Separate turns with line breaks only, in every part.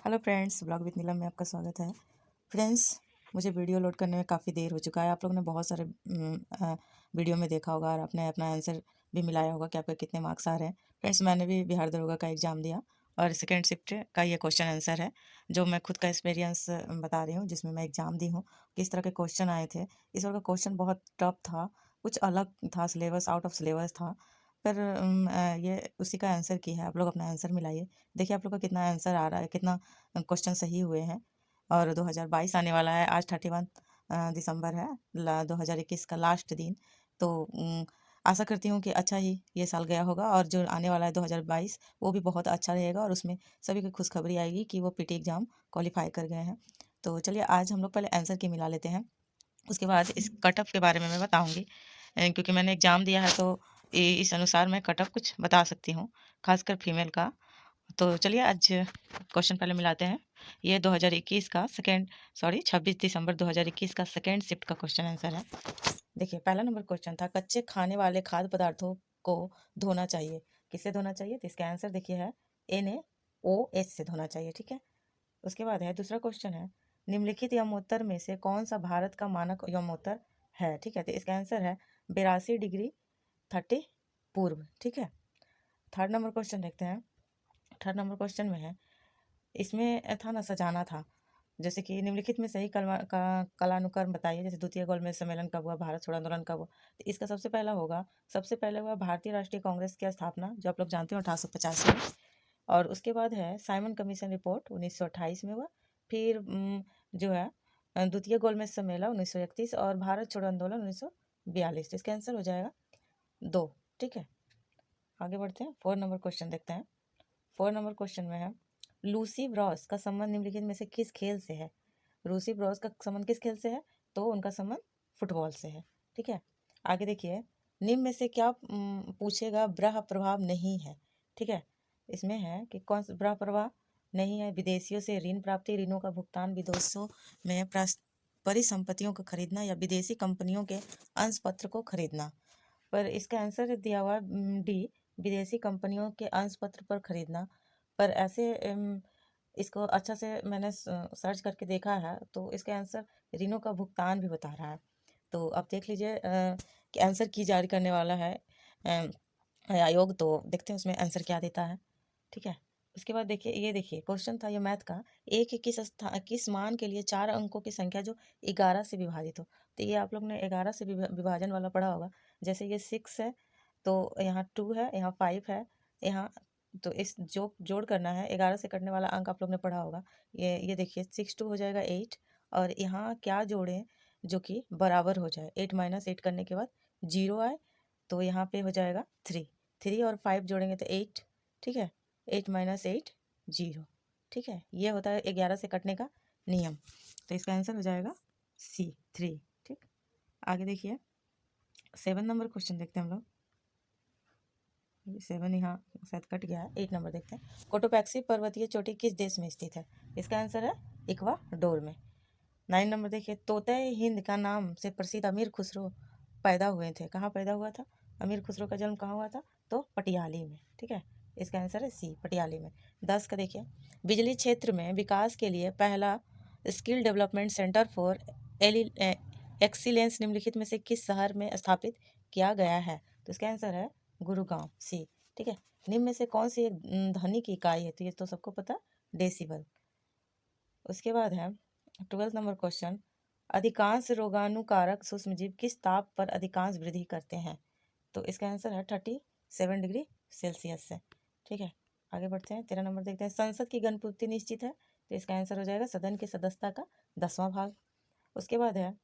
Hello friends, blog with नीलम में आपका स्वागत है। फ्रेंड्स, मुझे वीडियो लोड करने में काफ़ी देर हो चुका है। आप लोगों ने बहुत सारे वीडियो में देखा होगा और आपने अपना आंसर भी मिलाया होगा कि आपके कितने मार्क्स आ रहे हैं। फ्रेंड्स, मैंने भी बिहार दरोगा का एग्ज़ाम दिया और सेकेंड शिफ्ट का ये क्वेश्चन आंसर है जो मैं खुद का एक्सपीरियंस बता रही हूँ, जिसमें मैं एग्ज़ाम दी हूँ। किस तरह के क्वेश्चन आए थे। इस बार का क्वेश्चन बहुत टफ था, कुछ अलग था, सिलेबस आउट ऑफ सिलेबस था। पर ये उसी का आंसर की है। आप लोग अपना आंसर मिलाइए, देखिए आप लोग का कितना आंसर आ रहा है, कितना क्वेश्चन सही हुए हैं। और 2022 आने वाला है, आज 31 दिसंबर है, 2021 का लास्ट दिन। तो आशा करती हूँ कि अच्छा ही ये साल गया होगा और जो आने वाला है 2022 वो भी बहुत अच्छा रहेगा और उसमें सभी को खुशखबरी आएगी कि वो पीटी एग्ज़ाम क्वालिफाई कर गए हैं। तो चलिए आज हम लोग पहले आंसर की मिला लेते हैं, उसके बाद इस कट ऑफ के बारे में मैं बताऊँगी। क्योंकि मैंने एग्ज़ाम दिया है तो इस अनुसार मैं कट ऑफ कुछ बता सकती हूँ, खासकर फीमेल का। तो चलिए आज क्वेश्चन पहले मिलाते हैं। ये 2021 का 26 दिसंबर 2021 का सेकेंड शिफ्ट का क्वेश्चन आंसर है। देखिए पहला नंबर क्वेश्चन था, कच्चे खाने वाले खाद्य पदार्थों को धोना चाहिए। किससे धोना चाहिए? तो इसका आंसर देखिए है NaOH से धोना चाहिए। ठीक है, उसके बाद है दूसरा क्वेश्चन है, निम्नलिखित यमोत्तर में से कौन सा भारत का मानक यमोत्तर है? ठीक है, तो इसका आंसर है 82°30 पूर्व। ठीक है, थर्ड नंबर क्वेश्चन देखते हैं। थर्ड नंबर क्वेश्चन में है, इसमें था ना सजाना था, जैसे कि निम्नलिखित में सही कलानुक्रम बताइए। जैसे द्वितीय गोलमेज सम्मेलन कब हुआ, भारत छोड़ो आंदोलन कब हुआ, तो इसका सबसे पहला होगा, सबसे पहले हुआ भारतीय राष्ट्रीय कांग्रेस की स्थापना, जो आप लोग जानते हो 1885 में। और उसके बाद है साइमन कमीशन रिपोर्ट 1928 में हुआ। फिर जो है द्वितीय गोलमेज सम्मेलन 1931 और भारत छोड़ो आंदोलन 1942। इसका आंसर हो जाएगा 2। ठीक है, आगे बढ़ते हैं, 4 नंबर क्वेश्चन देखते हैं। 4 नंबर क्वेश्चन में है, लूसी ब्रॉस का संबंध निम्नलिखित में से किस खेल से है? लूसी ब्रॉस का संबंध किस खेल से है? तो उनका संबंध फुटबॉल से है। ठीक है, आगे देखिए, निम्न में से क्या पूछेगा ब्रह प्रभाव नहीं है? ठीक है, इसमें है कि कौन सा ब्रह प्रभाव नहीं है? विदेशियों से ऋण प्राप्ति, ऋणों का भुगतान, विदेशों में परिसंपत्तियों को खरीदना या विदेशी कंपनियों के अंश पत्र को खरीदना। पर इसका आंसर दिया हुआ डी, विदेशी कंपनियों के अंश पत्र पर खरीदना। पर ऐसे इसको अच्छा से मैंने सर्च करके देखा है तो इसका आंसर ऋणों का भुगतान भी बता रहा है। तो अब देख लीजिए कि आंसर की जारी करने वाला है आयोग, तो देखते हैं उसमें आंसर क्या देता है। ठीक है, उसके बाद देखिए, ये देखिए क्वेश्चन था ये मैथ का, एक के किस मान के लिए 4 अंकों की संख्या जो 11 से विभाजित हो। तो ये आप लोग ने 11 से विभाजन वाला पढ़ा होगा। जैसे ये 6 है तो यहाँ 2 है, यहाँ 5 है, यहाँ तो इस जोड़ करना है, 11 से कटने वाला अंक आप लोग ने पढ़ा होगा। ये देखिए 6 2 हो जाएगा 8, और यहाँ क्या जोड़ें जो कि बराबर हो जाए। 8 - 8 करने के बाद 0 आए तो यहाँ पे हो जाएगा 3। 3 और 5 जोड़ेंगे तो 8। ठीक है, 8 - 8 0। ठीक है, ये होता है 11 से कटने का नियम। तो इसका आंसर हो जाएगा C 3। ठीक, आगे देखिए 7 नंबर क्वेश्चन देखते हैं हम लोग। 7 यहाँ शायद कट गया है। 8 नंबर देखते हैं, कोटोपैक्सी पर्वतीय चोटी किस देश में स्थित है? इसका आंसर है इक्वाडोर में। 9 नंबर देखिए, तोते हिंद का नाम से प्रसिद्ध अमीर खुसरो पैदा हुए थे, कहाँ पैदा हुआ था? अमीर खुसरो का जन्म कहाँ हुआ था? तो पटियाली में। ठीक है, इसका आंसर है C, पटियाली में। 10 का देखिए, बिजली क्षेत्र में विकास के लिए पहला skill development centre for excellence निम्नलिखित में से किस शहर में स्थापित किया गया है? तो इसका आंसर है गुरुग्राम, C। ठीक है, निम्न में से कौन सी एक ध्वनि की इकाई है? तो ये तो सबको पता, डेसिबल। उसके बाद है 12 नंबर क्वेश्चन, अधिकांश रोगाणुकारक सूक्ष्मजीव किस ताप पर अधिकांश वृद्धि करते हैं? तो इसका आंसर है 37°C से। ठीक है, आगे बढ़ते हैं, 13 नंबर देखते हैं, संसद की गणपूर्ति निश्चित है? तो इसका आंसर हो जाएगा सदन की सदस्यता का 10वां भाग। उसके बाद है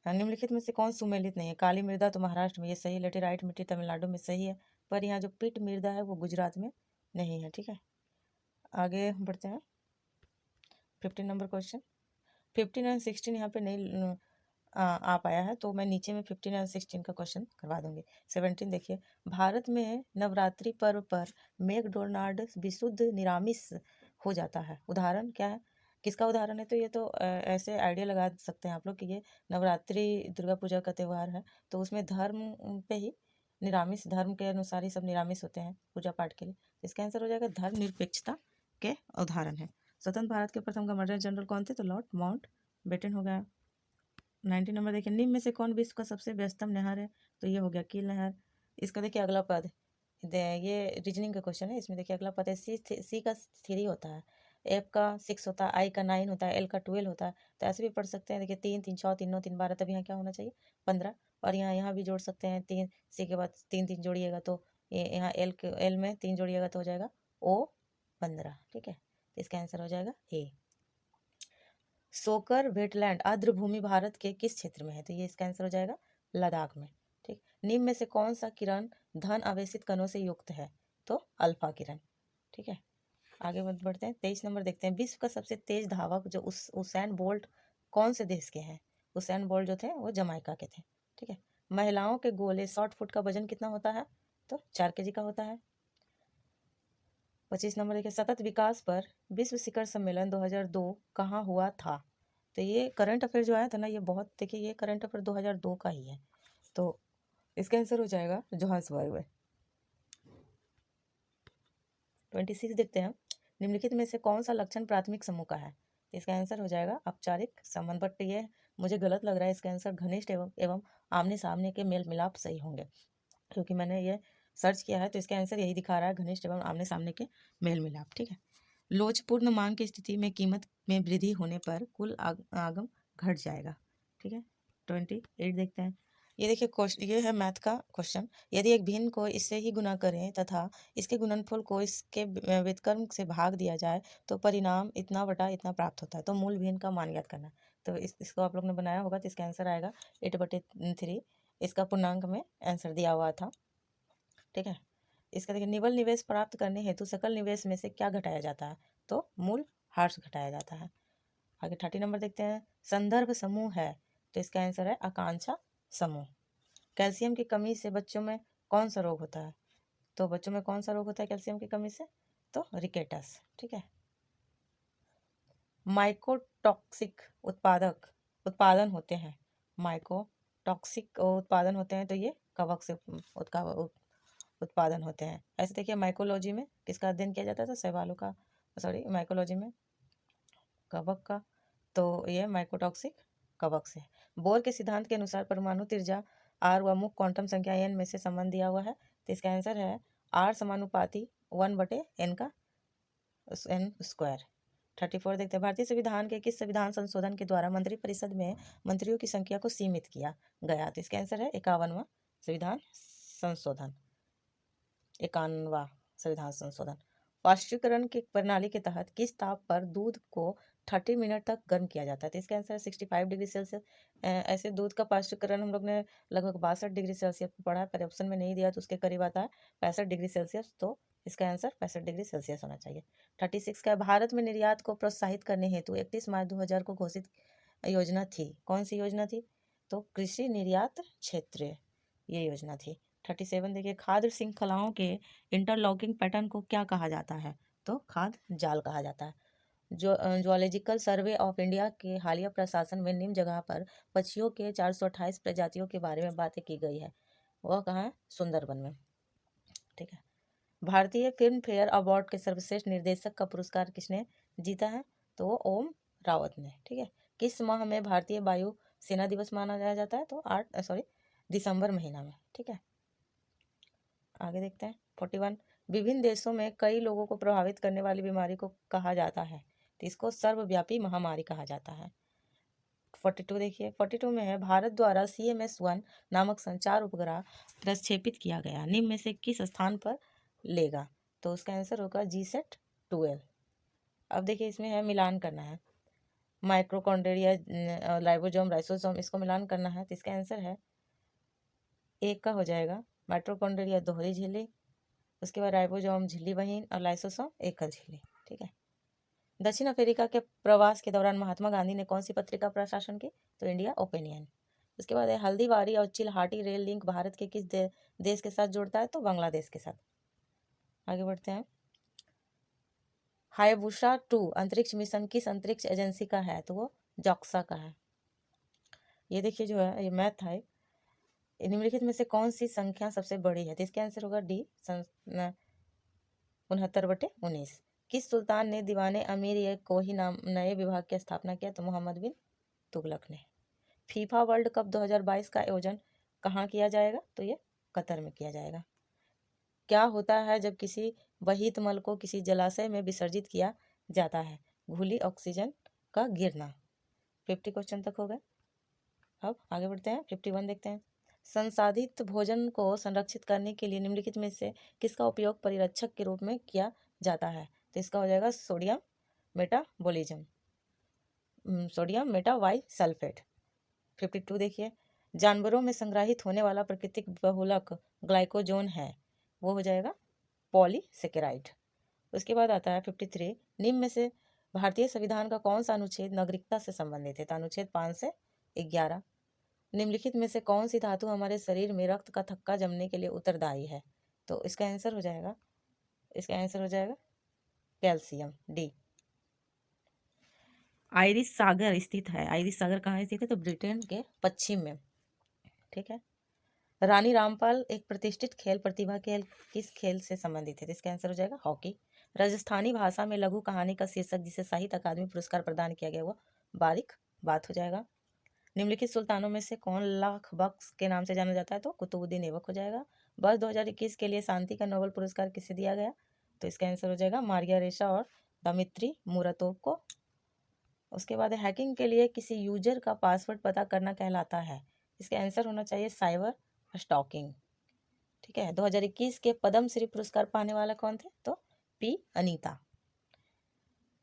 निम्नलिखित में से कौन सुमेलित नहीं है? काली मृदा तो महाराष्ट्र में, ये सही है। लेटेराइट मिट्टी तमिलनाडु में, सही है। पर यहाँ जो पिट मृदा है वो गुजरात में नहीं है। ठीक है, आगे बढ़ते हैं, 15 नंबर क्वेश्चन। 15 और 16 यहाँ पे नहीं आ पाया है तो मैं नीचे में 15 और 16 का क्वेश्चन करवा दूंगी। 17 देखिए, भारत में नवरात्रि पर्व पर मैकडोनाल्ड विशुद्ध निरामिष हो जाता है, उदाहरण क्या है? किसका उदाहरण है? तो ये तो ऐसे आइडिया लगा सकते हैं आप लोग कि ये नवरात्रि दुर्गा पूजा का त्यौहार है, तो उसमें धर्म पे ही निरामिष, धर्म के अनुसार ही सब निरामिष होते हैं पूजा पाठ के लिए। इसका आंसर हो जाएगा धर्मनिरपेक्षता के उदाहरण है। स्वतंत्र भारत के प्रथम गवर्नर जनरल कौन थे? तो लॉर्ड माउंट बेटन हो गया। 19 नंबर देखिए, निम्न में से कौन विश्व का सबसे व्यस्तम नहर है? तो ये हो गया कील नहर। इसका देखिए अगला पद, ये रीजनिंग का क्वेश्चन है। इसमें देखिए अगला पद है सी का 3 होता है, एफ का 6 होता है, आई का 9 होता है, एल का 12 होता है। तो ऐसे भी पढ़ सकते हैं। देखिए 3 3 6 3 9 3 12, तब यहाँ क्या होना चाहिए? 15। और यहाँ भी जोड़ सकते हैं, 3 सी के बाद 3 3 जोड़िएगा तो ये यहाँ एल में 3 जोड़िएगा तो हो जाएगा ओ 15। ठीक है, तो इसका आंसर हो जाएगा ए। सोकर वेटलैंड आर्द्र भूमि भारत के किस क्षेत्र में है? तो ये इसका आंसर हो जाएगा लद्दाख में। ठीक, निम्न में से कौन सा किरण धन आवेशित कणों से युक्त है? तो अल्फा किरण। ठीक है, आगे बढ़ते हैं। 23 नंबर देखते हैं, विश्व का सबसे तेज धावक जो उसैन बोल्ट कौन से देश के हैं? उसैन बोल्ट जो थे वो जमाइका के थे। ठीक है, महिलाओं के गोले शॉर्ट फुट का वजन कितना होता है? तो 4 kg का होता है। 25 नंबर देखिए, सतत विकास पर विश्व शिखर सम्मेलन 2002 कहाँ हुआ था? तो ये करंट अफेयर जो आया था ना, ये बहुत, देखिए ये करंट अफेयर 2002 का ही है। तो इसका आंसर हो जाएगा जोहान्सबर्ग में। 26 देखते हैं, निम्नलिखित में से कौन सा लक्षण प्राथमिक समूह का है? इसका आंसर हो जाएगा औपचारिक संबंध। बट ये मुझे गलत लग रहा है, इसका आंसर घनिष्ठ एवं आमने सामने के मेल मिलाप सही होंगे, क्योंकि मैंने ये सर्च किया है तो इसका आंसर यही दिखा रहा है, घनिष्ठ एवं आमने सामने के मेल मिलाप। ठीक है, लोचपूर्ण मांग की स्थिति में कीमत में वृद्धि होने पर कुल आगम घट जाएगा। ठीक है, 28 देखते हैं। ये देखिए क्वेश्चन, ये है मैथ का क्वेश्चन। यदि एक भिन्न को इससे ही गुना करें तथा इसके गुणनफल को इसके व्युत्क्रम से भाग दिया जाए तो परिणाम इतना बटा इतना प्राप्त होता है। तो मूल भिन्न का मान ज्ञात करना है। तो इसको आप लोग ने बनाया होगा, तो इसका आंसर आएगा 8/3। इसका पूर्णांक में आंसर दिया हुआ था। ठीक है, इसका देखिए, निवल निवेश प्राप्त करने हेतु सकल निवेश में से क्या घटाया जाता है? तो मूल हार्स घटाया जाता है। आगे 30 नंबर देखते हैं, संदर्भ समूह है, तो इसका आंसर है आकांक्षा समूह। कैल्शियम की कमी से बच्चों में कौन सा रोग होता है? तो बच्चों में कौन सा रोग होता है कैल्शियम की कमी से? तो रिकेटस। ठीक है, माइकोटॉक्सिक उत्पादन होते हैं, माइकोटॉक्सिक उत्पादन होते हैं, तो ये कवक से उत्पादन होते हैं। ऐसे देखिए, माइकोलॉजी में किसका अध्ययन किया जाता है? तो शैवालों का, सॉरी, माइकोलॉजी में कवक का, तो ये माइकोटॉक्सिक कवक से। बोर के सिद्धांत के अनुसार परमाणु त्रिज्या r व मुख्य क्वांटम संख्या n में से संबंध दिया हुआ है, तो इसका आंसर है r समानुपाती 1/n का n स्क्वायर। 34 देखते हैं, भारतीय संविधान के किस संविधान संशोधन के द्वारा मंत्रिपरिषद में मंत्रियों की संख्या को सीमित किया गया? तो इसका आंसर है 51वां संविधान संशोधन, 51वां संविधान संशोधन। वाष्पीकरण की प्रणाली के तहत किस ताप पर दूध को 30 मिनट तक गर्म किया जाता है? तो इसका आंसर है 65 डिग्री सेल्सियस। ऐसे दूध का वाष्पीकरण हम लोग ने लगभग 62 डिग्री सेल्सियस पर पढ़ा है, पर ऑप्शन में नहीं दिया तो उसके करीब आता है 65 डिग्री सेल्सियस। तो इसका आंसर 65 डिग्री सेल्सियस होना चाहिए। 36 का, भारत में निर्यात को प्रोत्साहित करने हेतु 31 मार्च 2000 को घोषित योजना थी, कौन सी योजना थी? तो कृषि निर्यात क्षेत्र, ये योजना थी। 37 देखिए, खाद्य श्रृंखलाओं के इंटरलॉकिंग पैटर्न को क्या कहा जाता है? तो खाद्य जाल कहा जाता है। जो जूलॉजिकल सर्वे ऑफ इंडिया के हालिया प्रशासन में निम्न जगह पर पक्षियों के 428 प्रजातियों के बारे में बातें की गई है, वह कहाँ है? सुंदरबन में। ठीक है, भारतीय फिल्म फेयर अवार्ड के सर्वश्रेष्ठ निर्देशक का पुरस्कार किसने जीता है? तो वो ओम रावत ने। ठीक है, किस माह में भारतीय वायु सेना दिवस मनाया जाता है? तो दिसंबर महीना में। ठीक है, आगे देखते हैं 41, विभिन्न देशों में कई लोगों को प्रभावित करने वाली बीमारी को कहा जाता है, तो इसको सर्वव्यापी महामारी कहा जाता है। 42 देखिए, 42 में है, भारत द्वारा CMS-1 नामक संचार उपग्रह प्रक्षेपित किया गया, निम्न में से किस स्थान पर लेगा? तो उसका आंसर होगा GSAT-12। अब देखिए, इसमें है मिलान करना है, माइक्रोकॉन्ड्रिया, लाइबोसोम, राइबोसोम, इसको मिलान करना है, तो इसका आंसर है एक का हो जाएगा माइट्रोकॉन्ड्रिया दोहरी झिल्ली, उसके बाद राइबोसोम झिल्ली बहिन, और लाइसोसोम एकल झिल्ली। ठीक है, दक्षिण अफ्रीका के प्रवास के दौरान महात्मा गांधी ने कौन सी पत्रिका प्रकाशन की? तो इंडिया ओपिनियन। उसके बाद है, हल्दीबारी और चिल्हाटी रेल लिंक भारत के किस देश के साथ जोड़ता है? तो बांग्लादेश के साथ। आगे बढ़ते हैं, हायाबुसा 2 अंतरिक्ष मिशन किस अंतरिक्ष एजेंसी का है? तो वो जॉक्सा का है। ये देखिए जो है, ये मैथ था, निम्नलिखित में से कौन सी संख्या सबसे बड़ी है? तो इसका आंसर होगा डी, 69/19। किस सुल्तान ने दीवाने अमीर ये कोही नाम नए विभाग की स्थापना किया? तो मोहम्मद बिन तुगलक ने। फीफा वर्ल्ड कप 2022 का आयोजन कहाँ किया जाएगा? तो ये कतर में किया जाएगा। क्या होता है जब किसी वहीत मल को किसी जलाशय में विसर्जित किया जाता है? घुली ऑक्सीजन का गिरना। 50 क्वेश्चन तक हो गए। अब आगे बढ़ते हैं, 51 देखते हैं। संसाधित भोजन को संरक्षित करने के लिए निम्नलिखित में से किसका उपयोग परिरक्षक के रूप में किया जाता है? तो इसका हो जाएगा सोडियम मेटाबॉलिज्म, सोडियम मेटावाई सल्फेट। 52 देखिए, जानवरों में संग्रहित होने वाला प्राकृतिक बहुलक ग्लाइकोजोन है, वो हो जाएगा पॉलीसेकेराइड। उसके बाद आता है 53, निम्न में से भारतीय संविधान का कौन सा अनुच्छेद नागरिकता से संबंधित है? तो अनुच्छेद 5 से 11। निम्नलिखित में से कौन सी धातु हमारे शरीर में रक्त का थक्का जमने के लिए उत्तरदायी है? तो इसका आंसर हो जाएगा कैल्शियम, डी। आयरिश सागर स्थित है। आयरिश सागर कहाँ स्थित है? तो ब्रिटेन के पश्चिम में। ठीक है। रानी रामपाल एक प्रतिष्ठित खेल प्रतिभा खेल किस खेल से संबंधित है? तो इसका आंसर हो जाएगा हॉकी। राजस्थानी भाषा में लघु कहानी का शीर्षक जिसे साहित्य अकादमी पुरस्कार प्रदान किया गया वो बारिक बात हो जाएगा। निम्नलिखित सुल्तानों में से कौन लाख बख्श के नाम से जाना जाता है? तो कुतुबुद्दीन ऐबक हो जाएगा। वर्ष 2021 के लिए शांति का नोबेल पुरस्कार किसे दिया गया? तो इसका आंसर हो जाएगा मारिया रेशा और दमित्री मुरातोव को। उसके बाद हैकिंग के लिए किसी यूजर का पासवर्ड पता करना कहलाता है। इसका आंसर होना चाहिए साइबर स्टॉकिंग। ठीक है। 2021 के पद्म श्री पुरस्कार पाने वाला कौन थे? तो पी अनीता।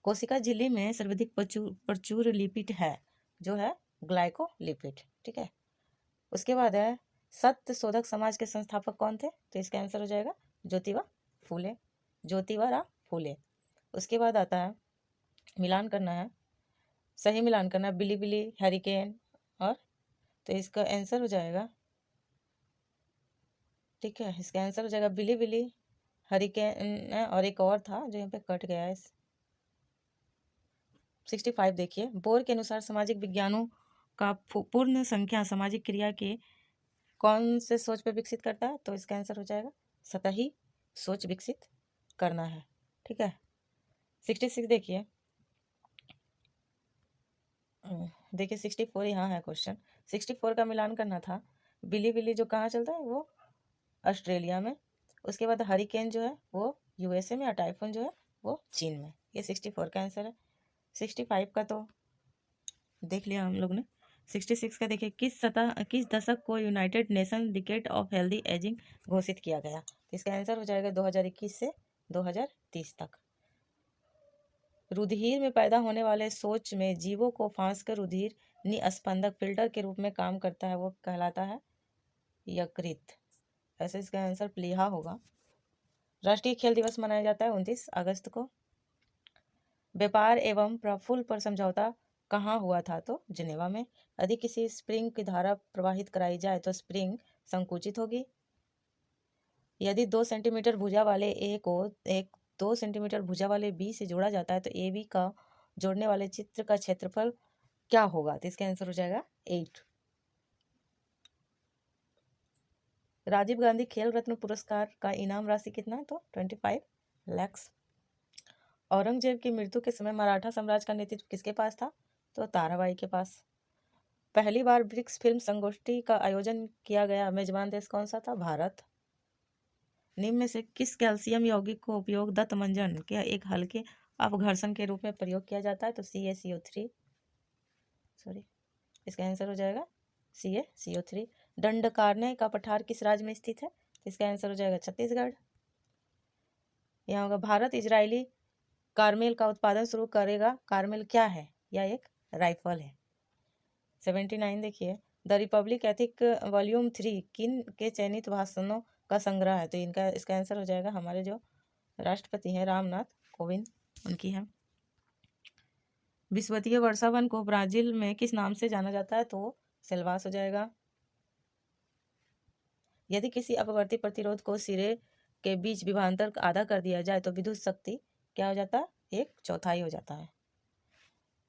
कोशिका झिल्ली में सर्वाधिक प्रचुर लिपिड है, जो है ग्लाइकोलिपिड। ठीक है। उसके बाद है सत्य शोधक समाज के संस्थापक कौन थे? तो इसका आंसर हो जाएगा ज्योतिबा फूले। उसके बाद आता है मिलान करना है, सही मिलान करना है बिली हैरिकेन और, तो इसका आंसर हो जाएगा, ठीक है, इसका आंसर हो जाएगा बिली हरिकेन और एक और था जो यहाँ पे कट गया है। 65 देखिए, बोर के अनुसार सामाजिक विज्ञानों का पूर्ण संख्या सामाजिक क्रिया के कौन से सोच पे विकसित करता है? तो इसका आंसर हो जाएगा सतही सोच विकसित करना है। ठीक है। 66 देखिए, 64 यहाँ है क्वेश्चन। 64 का मिलान करना था, बिली जो कहाँ चलता है? वो ऑस्ट्रेलिया में। उसके बाद हरिकेन जो है वो यूएसए में और टाइफून जो है वो चीन में। ये 64 का आंसर है। 65 का तो देख लिया हम लोग ने। 66 का देखिए, किस दशक को United nation decade of healthy ageing घोषित किया गया? तो इसका आंसर हो जाएगा 2021 से 2030 तक। रुधिर में पैदा होने वाले सोच में जीवों को फांस कर रुधिर निस्पंदक फिल्टर के रूप में काम करता है, वो कहलाता है यकृत। ऐसे इसका आंसर प्लीहा होगा। राष्ट्रीय खेल दिवस मनाया जाता है 29 अगस्त को। व्यापार एवं प्रफुल्ल पर समझौता कहाँ हुआ था? तो जिनेवा में। यदि किसी स्प्रिंग की धारा प्रवाहित कराई जाए तो स्प्रिंग संकुचित होगी। यदि 2 सेंटीमीटर भुजा वाले ए को एक 2 सेंटीमीटर भुजा वाले बी से जोड़ा जाता है तो ए बी का जोड़ने वाले चित्र का क्षेत्रफल क्या होगा? तो इसका आंसर हो जाएगा 8। राजीव गांधी खेल रत्न पुरस्कार का इनाम राशि कितना है? तो 25 लाख। औरंगजेब की मृत्यु के समय मराठा साम्राज्य का नेतृत्व किसके पास था? तो ताराबाई के पास। पहली बार ब्रिक्स फिल्म संगोष्ठी का आयोजन किया गया मेजबान देश कौन सा था? भारत। निम्न में से किस कैल्शियम यौगिक को उपयोग दंत मंजन के एक हल्के अपघर्षण के रूप में प्रयोग किया जाता है? तो CaCO3, सॉरी, इसका आंसर हो जाएगा CaCO3। दंडकारण्य का पठार किस राज्य में स्थित है? तो इसका आंसर हो जाएगा छत्तीसगढ़। यहाँ होगा भारत इजरायली कार्मेल का उत्पादन शुरू करेगा। कार्मेल क्या है? यह एक राइफल है। 79 देखिए, द रिपब्लिक एथिक वॉल्यूम 3 किन के चयनित भाषणों का संग्रह है? तो इसका आंसर हो जाएगा हमारे जो राष्ट्रपति हैं रामनाथ कोविंद, उनकी है। विषुवतीय वर्षावन को ब्राजील में किस नाम से जाना जाता है? तो सेल्वास हो जाएगा। यदि किसी अपवर्ती प्रतिरोध को सिरे के बीच विभवांतर आधा कर दिया जाए तो विद्युत शक्ति क्या हो जाता है? 1/4 हो जाता है।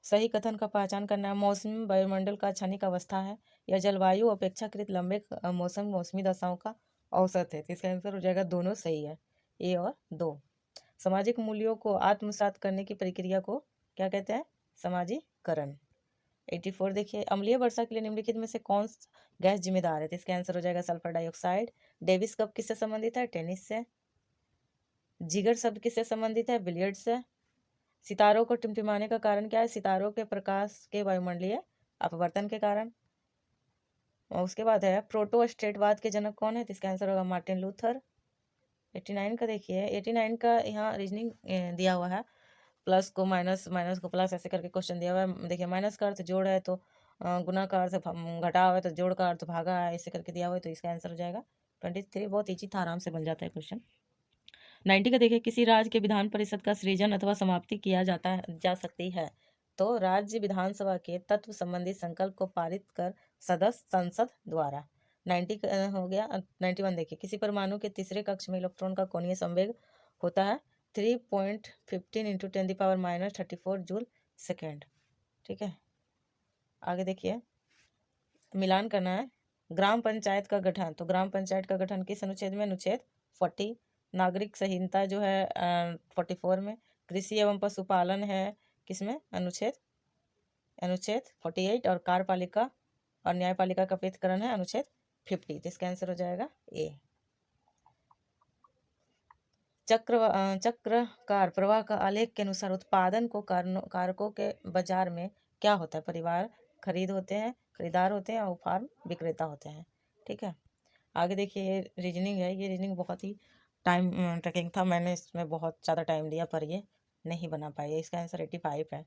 सही कथन का पहचान करना है। मौसम वायुमंडल का क्षणिक अवस्था है या जलवायु अपेक्षाकृत लंबे मौसमी दशाओं का औसत है। तो इसका आंसर हो जाएगा दोनों सही है, ए और 2। सामाजिक मूल्यों को आत्मसात करने की प्रक्रिया को क्या कहते हैं? सामाजिकरण। 84 देखिए, अम्लीय वर्षा के लिए निम्नलिखित में से कौन गैस जिम्मेदार है? तो इसका आंसर हो जाएगा सल्फर डाइऑक्साइड। डेविस कप किससे संबंधित है? टेनिस से। जिगर शब्द किससे संबंधित है? बिलियर्ड से। सितारों को टिमटिमाने का कारण क्या है? सितारों के प्रकाश के वायुमंडलीय अपवर्तन के कारण। और उसके बाद है प्रोटोस्टेटवाद के जनक कौन है? तो इसका आंसर होगा मार्टिन लूथर। 89 का देखिए, 89 का यहाँ रीजनिंग दिया हुआ है, प्लस को माइनस, माइनस को प्लस, ऐसे करके क्वेश्चन दिया हुआ है। देखिए, माइनस का अर्थ जोड़ है तो गुना का अर्थ घटाव है, तो जोड़ का अर्थ भागा है, ऐसे करके दिया हुआ है, तो इसका आंसर हो जाएगा 23। बहुत ईजी था, आराम से बन जाता है क्वेश्चन। 90 का देखिए, किसी राज्य के विधान परिषद का सृजन अथवा समाप्ति किया जा सकती है। तो राज्य विधानसभा के तत्व संबंधी संकल्प को पारित कर सदस्य संसद द्वारा। 90 हो गया। 91 देखिए, किसी परमाणु के तीसरे कक्ष में इलेक्ट्रॉन का कोणीय संवेग होता है 3.15 × 10⁻34 जूल सेकेंड। ठीक है, आगे देखिए, मिलान करना है। ग्राम पंचायत का गठन, तो ग्राम पंचायत का गठन किस अनुच्छेद में? अनुच्छेद 40। नागरिक संहिता जो है 44 में। कृषि एवं पशुपालन है किसमें? अनुच्छेद 48। और कार्यपालिका और न्यायपालिका का पृथक्करण है अनुच्छेद 50। तो इसका आंसर हो जाएगा ए। चक्रकार प्रवाह का आलेख के अनुसार उत्पादन को कारकों के बाजार में क्या होता है? परिवार खरीदार होते हैं और फार्म विक्रेता होते हैं। ठीक है, आगे देखिए, ये रीजनिंग है। ये रीजनिंग बहुत ही टाइम टेकिंग था, मैंने इसमें बहुत ज़्यादा टाइम दिया पर ये नहीं बना पाई। इसका आंसर 85 है।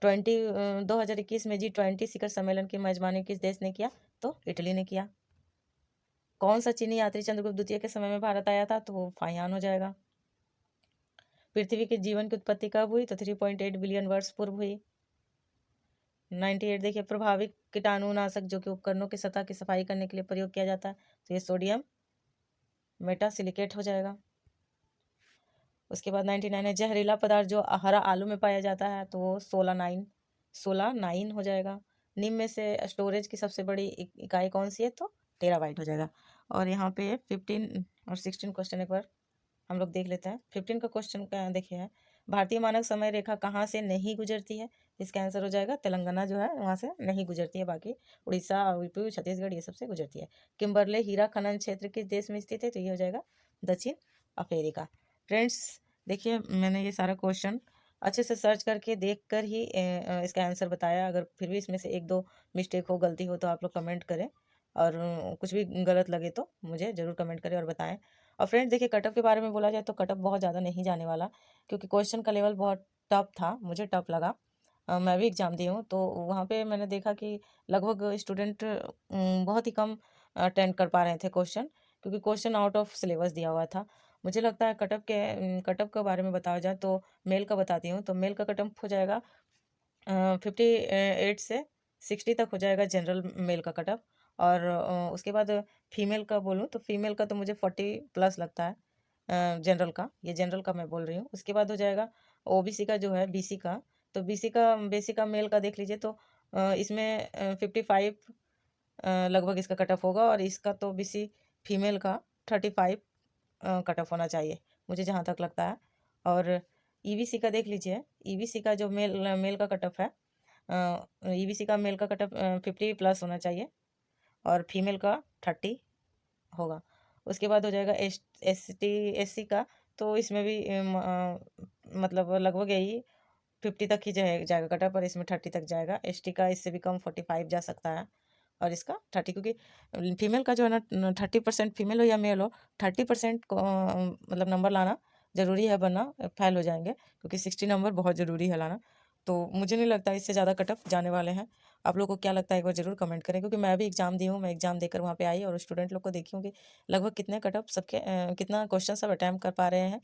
2021 में G20 शिखर सम्मेलन की मेजबानी किस देश ने किया? तो इटली ने किया। कौन सा चीनी यात्री चंद्रगुप्त द्वितीय के समय में भारत आया था? तो वो फाहियान हो जाएगा। पृथ्वी के जीवन की उत्पत्ति कब हुई? तो 3.8 बिलियन वर्ष पूर्व हुई। 98 देखिए, प्रभावित कीटाणुनाशक जो कि उपकरणों की सतह की सफाई करने के लिए प्रयोग किया जाता है, तो ये सोडियम मेटासिलिकेट हो जाएगा। उसके बाद 99 है, जहरीला पदार्थ जो हरा आलू में पाया जाता है, तो वो 16 9 हो जाएगा। निम्न में से स्टोरेज की सबसे बड़ी इकाई कौन सी है? तो टेराबाइट हो जाएगा। और यहाँ पे 15 और 16 क्वेश्चन एक बार हम लोग देख लेते हैं। 15 का क्वेश्चन क्या देखिए है, भारतीय मानक समय रेखा कहाँ से नहीं गुजरती है? इसका आंसर हो जाएगा तेलंगाना जो है वहाँ से नहीं गुजरती है, बाकी उड़ीसा, यूपी, छत्तीसगढ़ ये सबसे गुजरती है। किम्बरले हीरा खनन क्षेत्र किस देश में स्थित है? तो ये हो जाएगा दक्षिण अफ्रीका। फ्रेंड्स देखिए, मैंने ये सारा क्वेश्चन अच्छे से सर्च करके देख कर ही इसका आंसर बताया। अगर फिर भी इसमें से एक दो मिस्टेक हो, गलती हो, तो आप लोग कमेंट करें, और कुछ भी गलत लगे तो मुझे ज़रूर कमेंट करें और बताएं। और फ्रेंड्स देखिए, कटअप के बारे में बोला जाए तो कटअप बहुत ज़्यादा नहीं जाने वाला, क्योंकि क्वेश्चन का लेवल बहुत टफ था, मुझे टफ लगा। मैं भी एग्ज़ाम दी हूँ, तो वहाँ पे मैंने देखा कि लगभग स्टूडेंट बहुत ही कम अटेंड कर पा रहे थे क्वेश्चन, क्योंकि क्वेश्चन आउट ऑफ सिलेबस दिया हुआ था। मुझे लगता है कटअप के बारे में बताया जाए तो मेल का बताती हूँ। तो मेल का कटअप हो जाएगा 58 से 60 तक हो जाएगा जनरल मेल का कटअप। और उसके बाद फीमेल का बोलूँ तो फीमेल का तो मुझे 40+ लगता है जनरल का, ये जनरल का मैं बोल रही हूँ। उसके बाद हो जाएगा ओबीसी का जो है, बीसी का, तो बेसी का मेल का देख लीजिए, तो इसमें 55 लगभग इसका कटअप होगा, और इसका तो बीसी फीमेल का 35 कटअप होना चाहिए मुझे जहाँ तक लगता है। और ईबीसी का देख लीजिए, ईबीसी का जो मेल का कटअप है, ईबीसी का मेल का कटअप 50+ होना चाहिए, और फीमेल का 30 होगा। उसके बाद हो जाएगा एससी का, तो इसमें भी मतलब लगभग यही 50 तक ही जाएगा कटअप, और इसमें 30 तक जाएगा। एसटी का इससे भी कम 45 जा सकता है, और इसका 30, क्योंकि फीमेल का जो है ना 30% फीमेल हो या मेल हो, 30% मतलब नंबर लाना ज़रूरी है, वरना फेल हो जाएंगे, क्योंकि 60 नंबर बहुत ज़रूरी है लाना। तो मुझे नहीं लगता इससे ज़्यादा कटअप जाने वाले हैं। आप लोगों को क्या लगता है एक बार ज़रूर कमेंट करें, क्योंकि मैं भी एग्ज़ाम दी हूँ, मैं एग्ज़ाम देकर वहाँ पे आई और स्टूडेंट लोग को देखी हूँ कि लगभग कितने कटअप सबके कितना क्वेश्चन सब अटैम्प्ट कर पा रहे हैं,